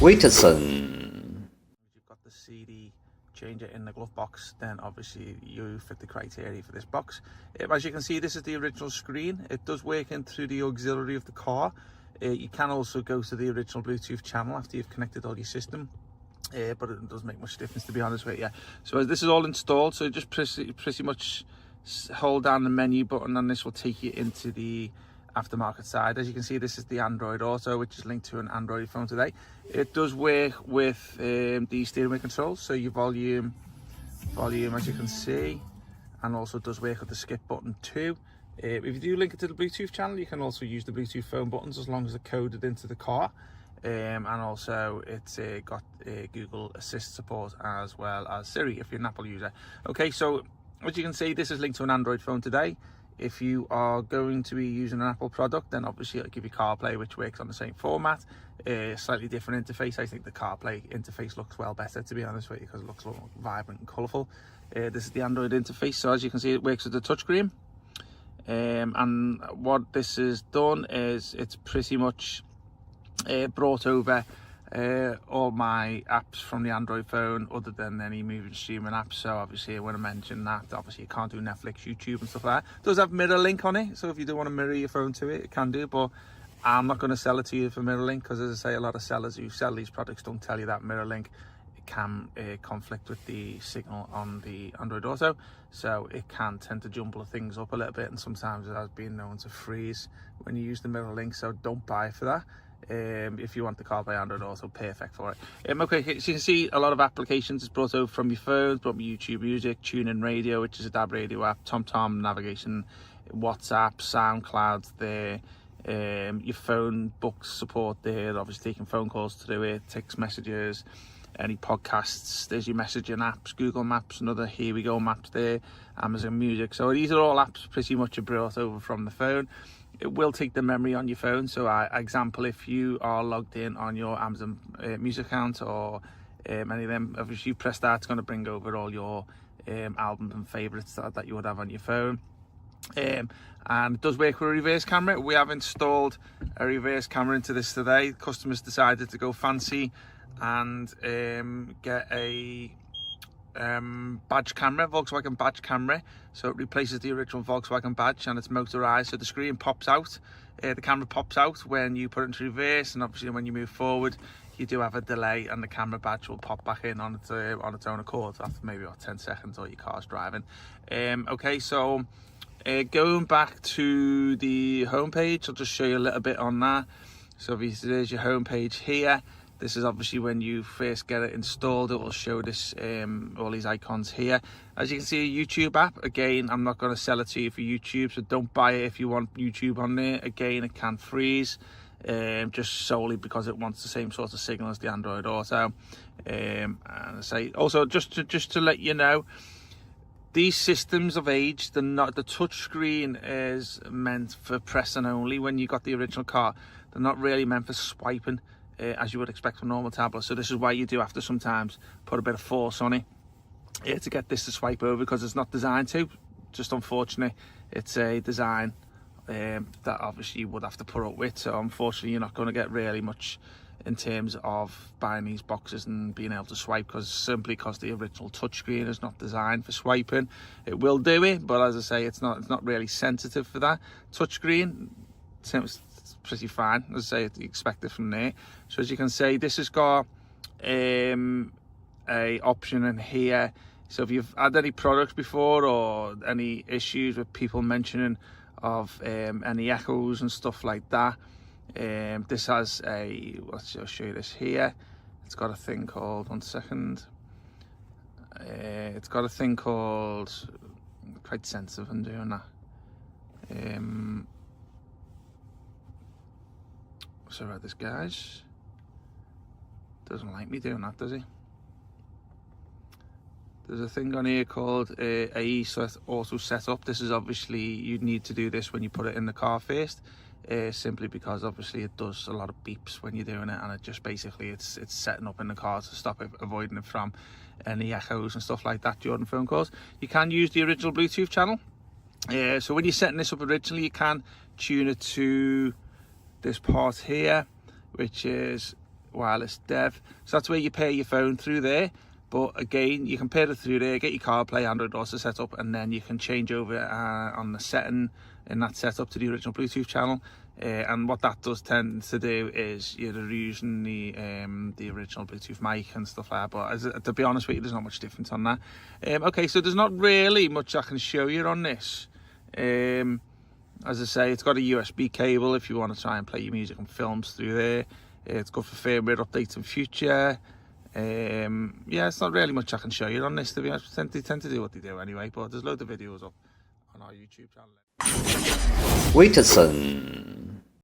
WITSON. You've got the CD changer in the glove box, then obviously you fit the criteria for this box. As you can see, this is the original screen. It does work in through the auxiliary of the car. You can also go to the original Bluetooth channel after you've connected all your system. But it doesn't make much difference, to be honest with you. So as this is all installed, so just pretty much hold down the menu button and this will take you into the aftermarket side. As you can see, this is the Android Auto, which is linked to an Android phone today. It does work with the steering wheel controls, so your volume as you can see, and also does work with the skip button too. If you do link it to the Bluetooth channel, you can also use the Bluetooth phone buttons as long as they're coded into the car. And also it's got Google Assist support as well as Siri if you're an Apple user. Okay, so as you can see, this is linked to an Android phone today. If you are going to be using an Apple product, then obviously it'll give you CarPlay, which works on the same format. Slightly different interface. I think the CarPlay interface looks well better, to be honest with you, because it looks a lot more vibrant and colourful. This is the Android interface, so as you can see, it works with the touchscreen. And what this has done is it's pretty much brought over all my apps from the Android phone, other than any moving streaming apps. So obviously when I mentioned that, obviously you can't do Netflix, YouTube and stuff like that. It does have mirror link on it, so if you do want to mirror your phone to it, it can do, but I'm not going to sell it to you for mirror link, because as I say, a lot of sellers who sell these products don't tell you that mirror link can conflict with the signal on the Android Auto, so it can tend to jumble things up a little bit, and sometimes it has been known to freeze when you use the mirror link, so don't buy for that. If you want the CarPlay Android Auto, perfect for it. Okay, so you can see a lot of applications is brought over from your phones, from YouTube Music, TuneIn Radio, which is a DAB radio app, TomTom navigation, WhatsApp, SoundCloud there, your phone books support there, obviously taking phone calls through it, text messages, any podcasts, there's your messaging apps, Google Maps, another Here We Go maps there, Amazon Music. So these are all apps pretty much brought over from the phone. It will take the memory on your phone. So example, if you are logged in on your Amazon Music account or any of them, if you press that, it's going to bring over all your albums and favorites that you would have on your phone. And it does work with a reverse camera. We have installed a reverse camera into this today. Customers decided to go fancy and get a badge camera, Volkswagen badge camera, so it replaces the original Volkswagen badge, and it's motorized, so the screen pops out, the camera pops out when you put it into reverse, and obviously when you move forward you do have a delay, and the camera badge will pop back in on its own accord after maybe about 10 seconds or your car's driving. Okay, so going back to the home page, I'll just show you a little bit on that. So obviously there's your home page here. This is obviously when you first get it installed, it will show this all these icons here. As you can see, a YouTube app. Again, I'm not going to sell it to you for YouTube, so don't buy it if you want YouTube on there. Again, it can freeze, just solely because it wants the same sort of signal as the Android Auto. And I say also, just to let you know, these systems of age, the touch screen is meant for pressing only. When you got the original car, they're not really meant for swiping, as you would expect from normal tablets. So this is why you do have to sometimes put a bit of force on it to get this to swipe over, because it's not designed to. Just unfortunately, it's a design that obviously you would have to put up with. So unfortunately, you're not going to get really much in terms of buying these boxes and being able to swipe, simply because the original touchscreen is not designed for swiping. It will do it, but as I say, it's not really sensitive for that. Touchscreen, it's pretty fine, as I say, you expect it from there. So as you can see, this has got a option in here. So if you've had any products before or any issues with people mentioning of any echoes and stuff like that, this has I'll show you this here. It's got a thing called, one second, it's got a thing called, quite sensitive in doing that. Sorry about this, guys. Doesn't like me doing that, does he? There's a thing on here called AE Auto Setup. This is obviously, you'd need to do this when you put it in the car first, simply because obviously it does a lot of beeps when you're doing it, and it just basically it's setting up in the car to stop it, avoiding it from any echoes and stuff like that during phone calls. You can use the original Bluetooth channel. So when you're setting this up originally, you can tune it to this part here, which is wireless dev. So that's where you pair your phone through there. But again, you can pair it through there, get your CarPlay, Android Auto set up, and then you can change over on the setting in that setup to the original Bluetooth channel. And what that does tend to do is you're using the original Bluetooth mic and stuff like that. But to be honest with you, there's not much difference on that. Okay, so there's not really much I can show you on this. As I say, it's got a USB cable if you want to try and play your music and films through there. It's good for firmware updates in future. Yeah, it's not really much I can show you on this, to be honest. They tend to do what they do anyway, but there's loads of videos up on our YouTube channel. WITSON